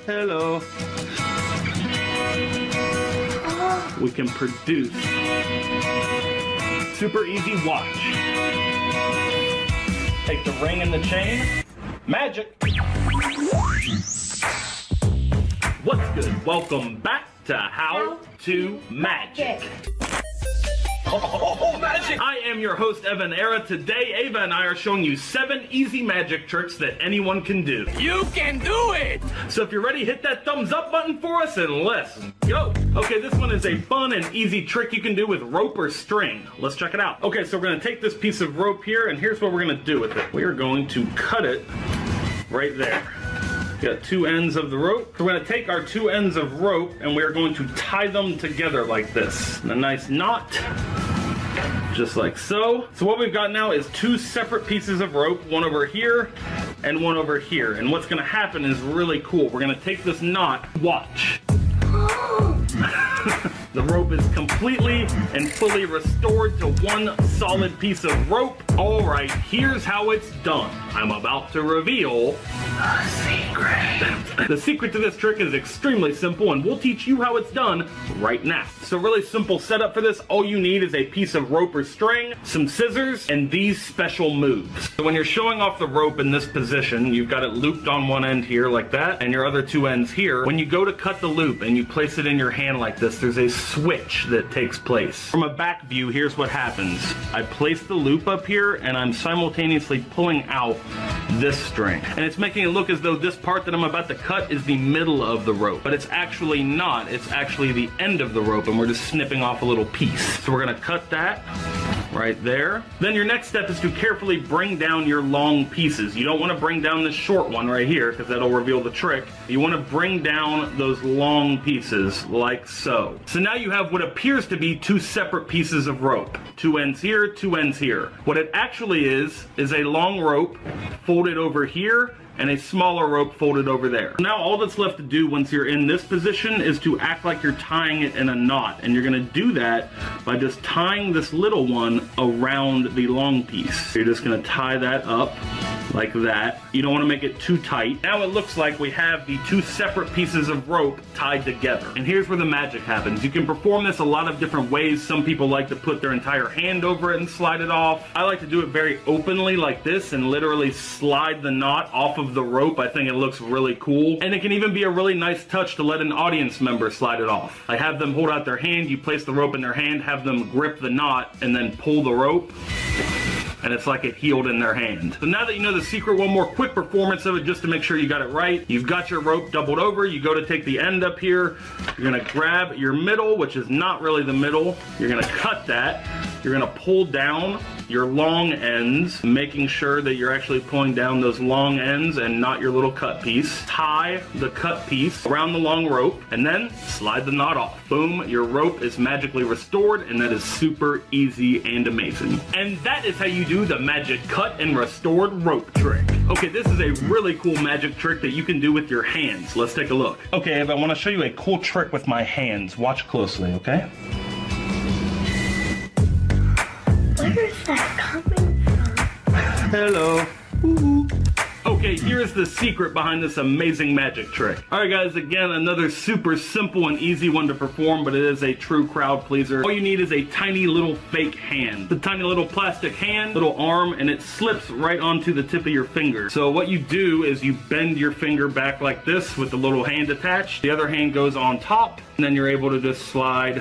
Hello. We can produce. Super easy watch. Take the ring and the chain. Magic. What's good? Welcome back to How to Magic. Oh, magic! I am your host, EvanEra. Today, Ava and I are showing you 7 easy magic tricks that anyone can do. You can do it! So if you're ready, hit that thumbs up button for us and let's go. Okay, this one is a fun and easy trick you can do with rope or string. Let's check it out. Okay, so we're gonna take this piece of rope here and here's what we're gonna do with it. We are going to cut it right there. Got 2 ends of the rope. So we're going to take our 2 ends of rope and we are going to tie them together like this. A nice knot, just like so. So what we've got now is 2 separate pieces of rope, one over here and one over here. And what's going to happen is really cool. We're going to take this knot, watch. The rope is completely and fully restored to one solid piece of rope. All right, here's how it's done. I'm about to reveal a secret. The secret to this trick is extremely simple and we'll teach you how it's done right now. So really simple setup for this. All you need is a piece of rope or string, some scissors, and these special moves. So when you're showing off the rope in this position, you've got it looped on one end here like that, and your other 2 ends here. When you go to cut the loop and you place it in your hand like this, there's a switch that takes place. From a back view, here's what happens. I place the loop up here and I'm simultaneously pulling out this string. And it's making it look as though this part that I'm about to cut is the middle of the rope. But it's actually not. It's actually the end of the rope and we're just snipping off a little piece. So we're gonna cut that right there. Then your next step is to carefully bring down your long pieces. You don't want to bring down this short one right here because that'll reveal the trick. You want to bring down those long pieces like so. So now you have what appears to be 2 separate pieces of rope. 2 ends here, 2 ends here. What it actually is a long rope folded over here and a smaller rope folded over there. Now all that's left to do once you're in this position is to act like you're tying it in a knot, and you're gonna do that by just tying this little one around the long piece. So you're just gonna tie that up like that. You don't want to make it too tight. Now it looks like we have the 2 separate pieces of rope tied together. And here's where the magic happens. You can perform this a lot of different ways. Some people like to put their entire hand over it and slide it off. I like to do it very openly like this and literally slide the knot off of the rope. I think it looks really cool. And it can even be a really nice touch to let an audience member slide it off. I have them hold out their hand, you place the rope in their hand, have them grip the knot, and then pull the rope. And it's like it healed in their hand. So now that you know the secret, one more quick performance of it just to make sure you got it right. You've got your rope doubled over, you go to take the end up here, you're gonna grab your middle, which is not really the middle, you're gonna cut that, you're gonna pull down your long ends, making sure that you're actually pulling down those long ends and not your little cut piece. Tie the cut piece around the long rope and then slide the knot off. Boom, your rope is magically restored, and that is super easy and amazing. And that is how you do the magic cut and restored rope trick. Okay, this is a really cool magic trick that you can do with your hands. Let's take a look. Okay, Eva, I want to show you a cool trick with my hands. Watch closely, okay? Where is that coming from? Hello. Woo-hoo. Okay, here's the secret behind this amazing magic trick. Alright guys, again, another super simple and easy one to perform, but it is a true crowd pleaser. All you need is a tiny little fake hand. The tiny little plastic hand, little arm, and it slips right onto the tip of your finger. So what you do is you bend your finger back like this with the little hand attached. The other hand goes on top, and then you're able to just slide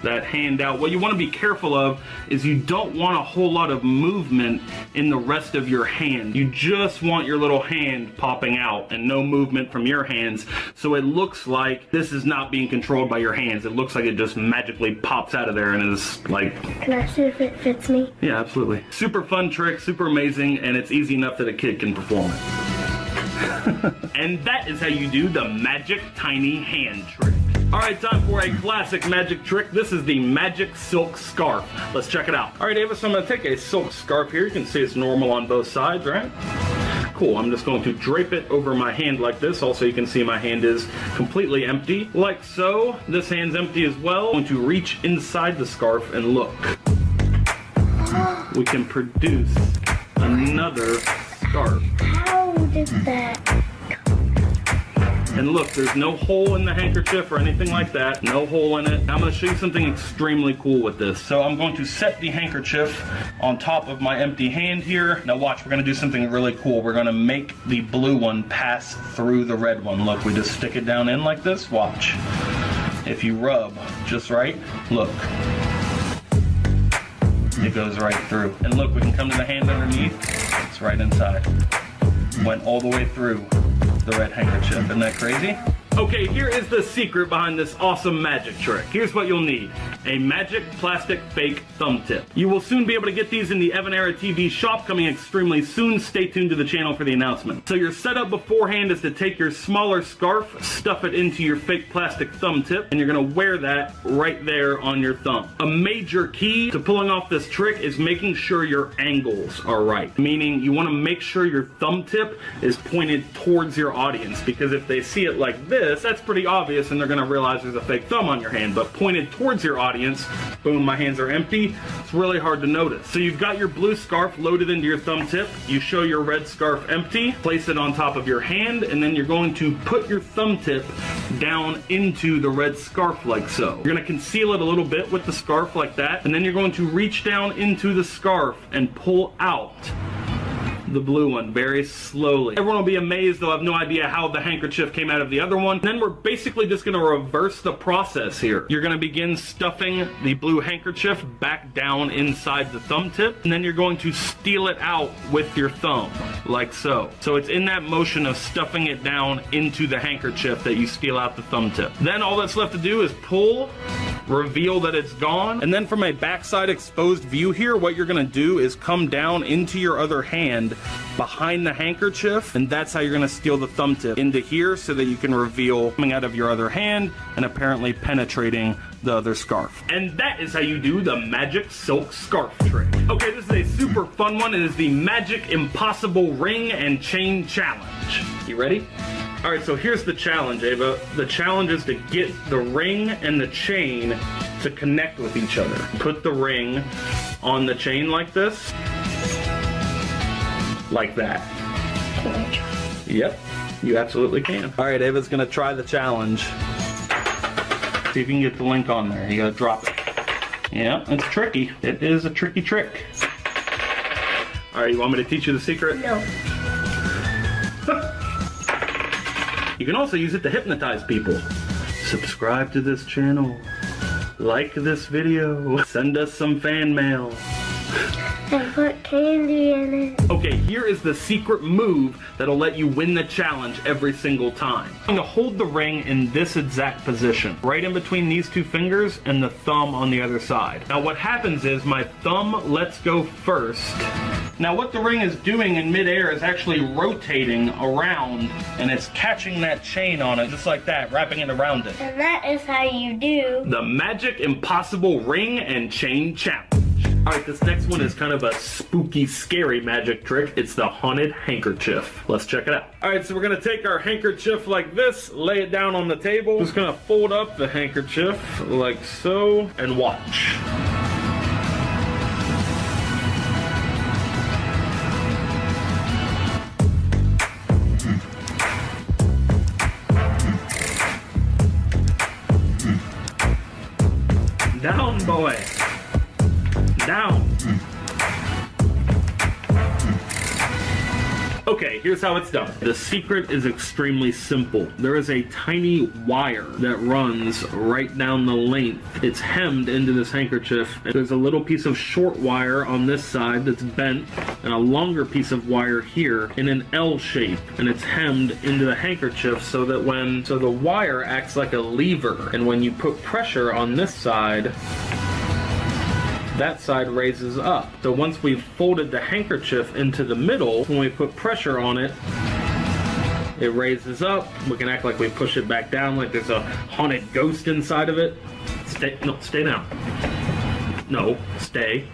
that hand out. What you want to be careful of is you don't want a whole lot of movement in the rest of your hand. You just want your little hand popping out and no movement from your hands, so it looks like this is not being controlled by your hands. It looks like it just magically pops out of there and is like... Can I see if it fits me? Yeah, absolutely. Super fun trick, super amazing, and it's easy enough that a kid can perform it. And that is how you do the magic tiny hand trick. Alright, time for a classic magic trick. This is the magic silk scarf. Let's check it out. Alright, Ava, so I'm going to take a silk scarf here. You can see it's normal on both sides, right? Cool, I'm just going to drape it over my hand like this. Also, you can see my hand is completely empty, like so. This hand's empty as well. I'm going to reach inside the scarf and look. We can produce another scarf. How did that And look, there's no hole in the handkerchief or anything like that. No hole in it. Now I'm gonna show you something extremely cool with this. So I'm going to set the handkerchief on top of my empty hand here. Now watch, we're gonna do something really cool. We're gonna make the blue one pass through the red one. Look, we just stick it down in like this. Watch. If you rub just right, look. It goes right through. And look, we can come to the hand underneath. It's right inside. Went all the way through the red handkerchief. Isn't that crazy? Okay, here is the secret behind this awesome magic trick. Here's what you'll need. A magic plastic fake thumb tip. You will soon be able to get these in the EvanEraTV shop coming extremely soon. Stay tuned to the channel for the announcement. So your setup beforehand is to take your smaller scarf, stuff it into your fake plastic thumb tip, and you're gonna wear that right there on your thumb. A major key to pulling off this trick is making sure your angles are right. Meaning you wanna make sure your thumb tip is pointed towards your audience, because if they see it like this, that's pretty obvious and they're gonna realize there's a fake thumb on your hand. But pointed towards your audience, boom, my hands are empty, it's really hard to notice. So you've got your blue scarf loaded into your thumb tip, you show your red scarf empty, place it on top of your hand, and then you're going to put your thumb tip down into the red scarf like so. You're gonna conceal it a little bit with the scarf like that, and then you're going to reach down into the scarf and pull out the blue one very slowly. Everyone will be amazed, they'll have no idea how the handkerchief came out of the other one. And then we're basically just gonna reverse the process here. You're gonna begin stuffing the blue handkerchief back down inside the thumb tip, and then you're going to steal it out with your thumb, like so. So it's in that motion of stuffing it down into the handkerchief that you steal out the thumb tip. Then all that's left to do is pull, reveal that it's gone, and then from a backside exposed view here, what you're gonna do is come down into your other hand behind the handkerchief, and that's how you're gonna steal the thumb tip into here so that you can reveal coming out of your other hand and apparently penetrating the other scarf. And that is how you do the magic silk scarf trick. Okay, this is a super fun one. It is the Magic Impossible Ring and Chain Challenge. You ready? All right, so here's the challenge, Ava. The challenge is to get the ring and the chain to connect with each other. Put the ring on the chain like this. Like that. Can I try? Yep, you absolutely can. All right, Ava's gonna try the challenge. See if you can get the link on there. You gotta drop it. Yeah, it's tricky. It is a tricky trick. All right, you want me to teach you the secret? No. You can also use it to hypnotize people. Subscribe to this channel. Like this video. Send us some fan mail. And put candy in it. Okay, here is the secret move that'll let you win the challenge every single time. I'm gonna hold the ring in this exact position, right in between these two fingers and the thumb on the other side. Now what happens is my thumb lets go first. Now what the ring is doing in midair is actually rotating around, and it's catching that chain on it, just like that, wrapping it around it. And that is how you do The Magic Impossible Ring and Chain Challenge. Alright, this next one is kind of a spooky, scary magic trick. It's the haunted handkerchief. Let's check it out. Alright, so we're going to take our handkerchief like this, lay it down on the table. Just going to fold up the handkerchief like so, and watch. Down, boy. Down. Okay, here's how it's done. The secret is extremely simple. There is a tiny wire that runs right down the length. It's hemmed into this handkerchief. There's a little piece of short wire on this side that's bent, and a longer piece of wire here in an L shape, and it's hemmed into the handkerchief so that the wire acts like a lever, and when you put pressure on this side, that side raises up. So once we've folded the handkerchief into the middle, when we put pressure on it, it raises up. We can act like we push it back down, like there's a haunted ghost inside of it. Stay down. No, stay.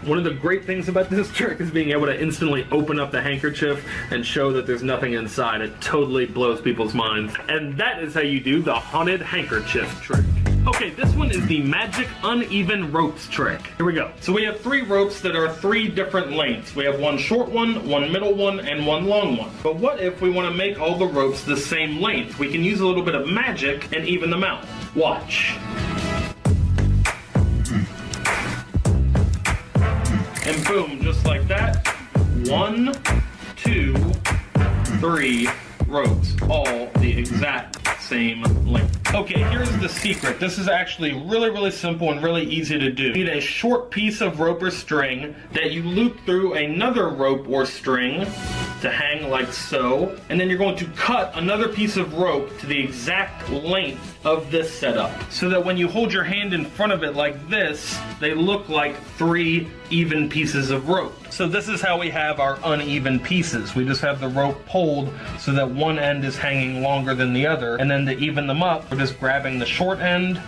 One of the great things about this trick is being able to instantly open up the handkerchief and show that there's nothing inside. It totally blows people's minds. And that is how you do the haunted handkerchief trick. Okay, this one is the magic uneven ropes trick. Here we go. So we have 3 ropes that are 3 different lengths. We have one short one, one middle one, and one long one. But what if we want to make all the ropes the same length? We can use a little bit of magic and even them out. Watch. And boom, just like that. 1, 2, 3 ropes, all the exact same length. Okay, here's the secret. This is actually really simple and really easy to do. You need a short piece of rope or string that you loop through another rope or string to hang like so, and then you're going to cut another piece of rope to the exact length of this setup, so that when you hold your hand in front of it like this, they look like 3 even pieces of rope. So this is how we have our uneven pieces. We just have the rope pulled so that one end is hanging longer than the other, and then to even them up, we're just grabbing the short end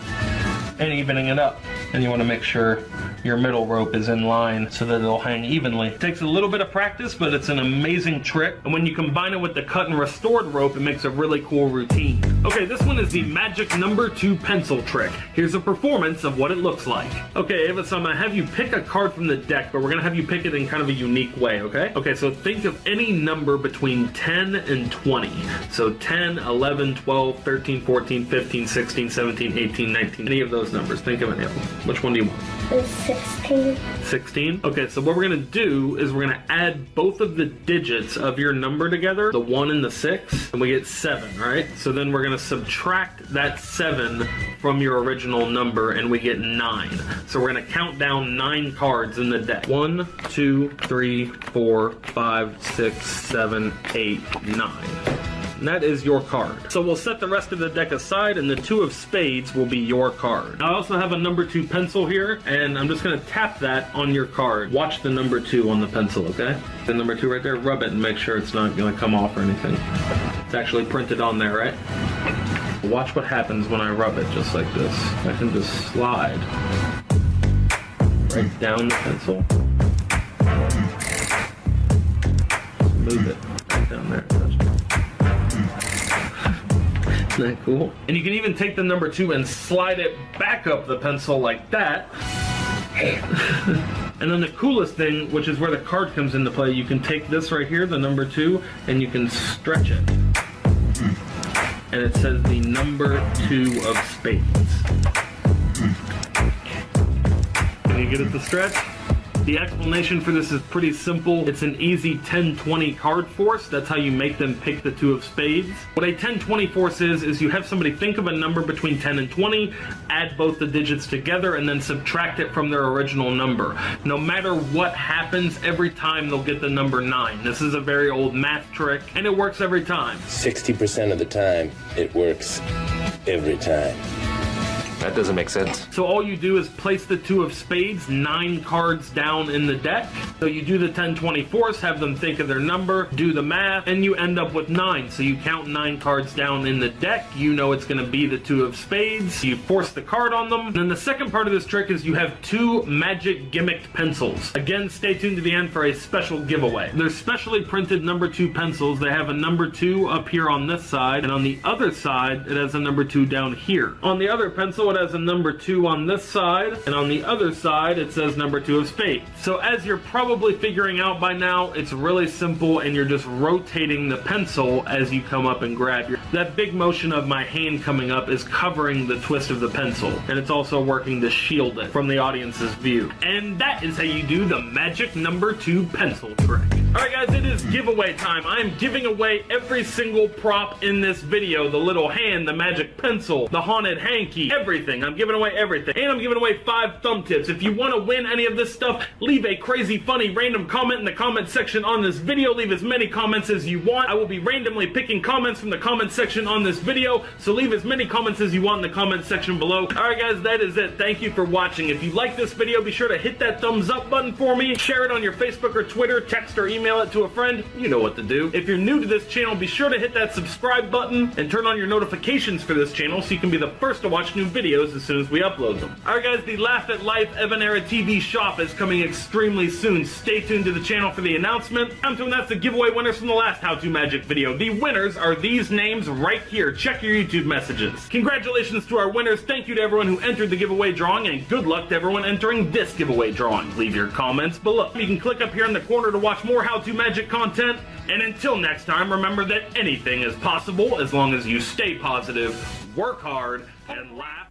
and evening it up. And you want to make sure your middle rope is in line so that it'll hang evenly. It takes a little bit of practice, but it's an amazing trick. And when you combine it with the cut and restored rope, it makes a really cool routine. Okay, this one is the magic number 2 pencil trick. Here's a performance of what it looks like. Okay, Ava, so I'm gonna have you pick a card from the deck, but we're gonna have you pick it in kind of a unique way, okay? Okay, so think of any number between 10 and 20. So 10, 11, 12, 13, 14, 15, 16, 17, 18, 19, any of those numbers. Think of any of them. Which one do you want? 16. 16? Okay, so what we're gonna do is we're gonna add both of the digits of your number together, the 1 and the 6, and we get 7, right? So then we're gonna subtract that 7 from your original number and we get 9. So we're gonna count down 9 cards in the deck. 1, 2, 3, 4, 5, 6, 7, 8, 9. And that is your card. So we'll set the rest of the deck aside and the 2 of spades will be your card. I also have a number 2 pencil here, and I'm just gonna tap that on your card. Watch the number 2 on the pencil, okay? The number 2 right there, rub it and make sure it's not gonna come off or anything. It's actually printed on there, right? Watch what happens when I rub it just like this. I can just slide right down the pencil. Move it right down there. Isn't that cool? And you can even take the number 2 and slide it back up the pencil like that. And then the coolest thing, which is where the card comes into play, you can take this right here, the number 2, and you can stretch it. And it says the number 2 of spades. Can you get it to stretch? The explanation for this is pretty simple. It's an easy 10-20 card force. That's how you make them pick the 2 of spades. What a 10-20 force is you have somebody think of a number between 10 and 20, add both the digits together, and then subtract it from their original number. No matter what happens, every time they'll get the number 9. This is a very old math trick, and it works every time. 60% of the time, it works every time. That doesn't make sense. So all you do is place the 2 of spades 9 cards down in the deck. So you do the 10-20 force, have them think of their number, do the math, and you end up with 9. So you count 9 cards down in the deck. You know it's going to be the 2 of spades. You force the card on them. And then the second part of this trick is you have 2 magic gimmicked pencils. Again, stay tuned to the end for a special giveaway. They're specially printed number 2 pencils. They have a number 2 up here on this side, and on the other side, it has a number 2 down here. On the other pencil, it has a number 2 on this side, and on the other side it says number 2 of spades. So as you're probably figuring out by now, it's really simple, and you're just rotating the pencil as you come up and grab your... That big motion of my hand coming up is covering the twist of the pencil, and it's also working to shield it from the audience's view. And that is how you do the magic number 2 pencil trick. Alright guys, it is giveaway time. I am giving away every single prop in this video. The little hand, the magic pencil, the haunted hanky, everything. I'm giving away everything. And I'm giving away 5 thumb tips. If you want to win any of this stuff, leave a crazy, funny, random comment in the comment section on this video. Leave as many comments as you want. I will be randomly picking comments from the comment section on this video, so leave as many comments as you want in the comment section below. Alright guys, that is it. Thank you for watching. If you like this video, be sure to hit that thumbs up button for me. Share it on your Facebook or Twitter, text or email it to a friend. You know what to do. If you're new to this channel, be sure to hit that subscribe button and turn on your notifications for this channel so you can be the first to watch new videos. videos as soon as we upload them. Alright guys, the Laugh at Life EvanEraTV shop is coming extremely soon. Stay tuned to the channel for the announcement. Time to announce the giveaway winners from the last How To Magic video. The winners are these names right here. Check your YouTube messages. Congratulations to our winners. Thank you to everyone who entered the giveaway drawing, and good luck to everyone entering this giveaway drawing. Leave your comments below. You can click up here in the corner to watch more How To Magic content. And until next time, remember that anything is possible as long as you stay positive, work hard, and laugh.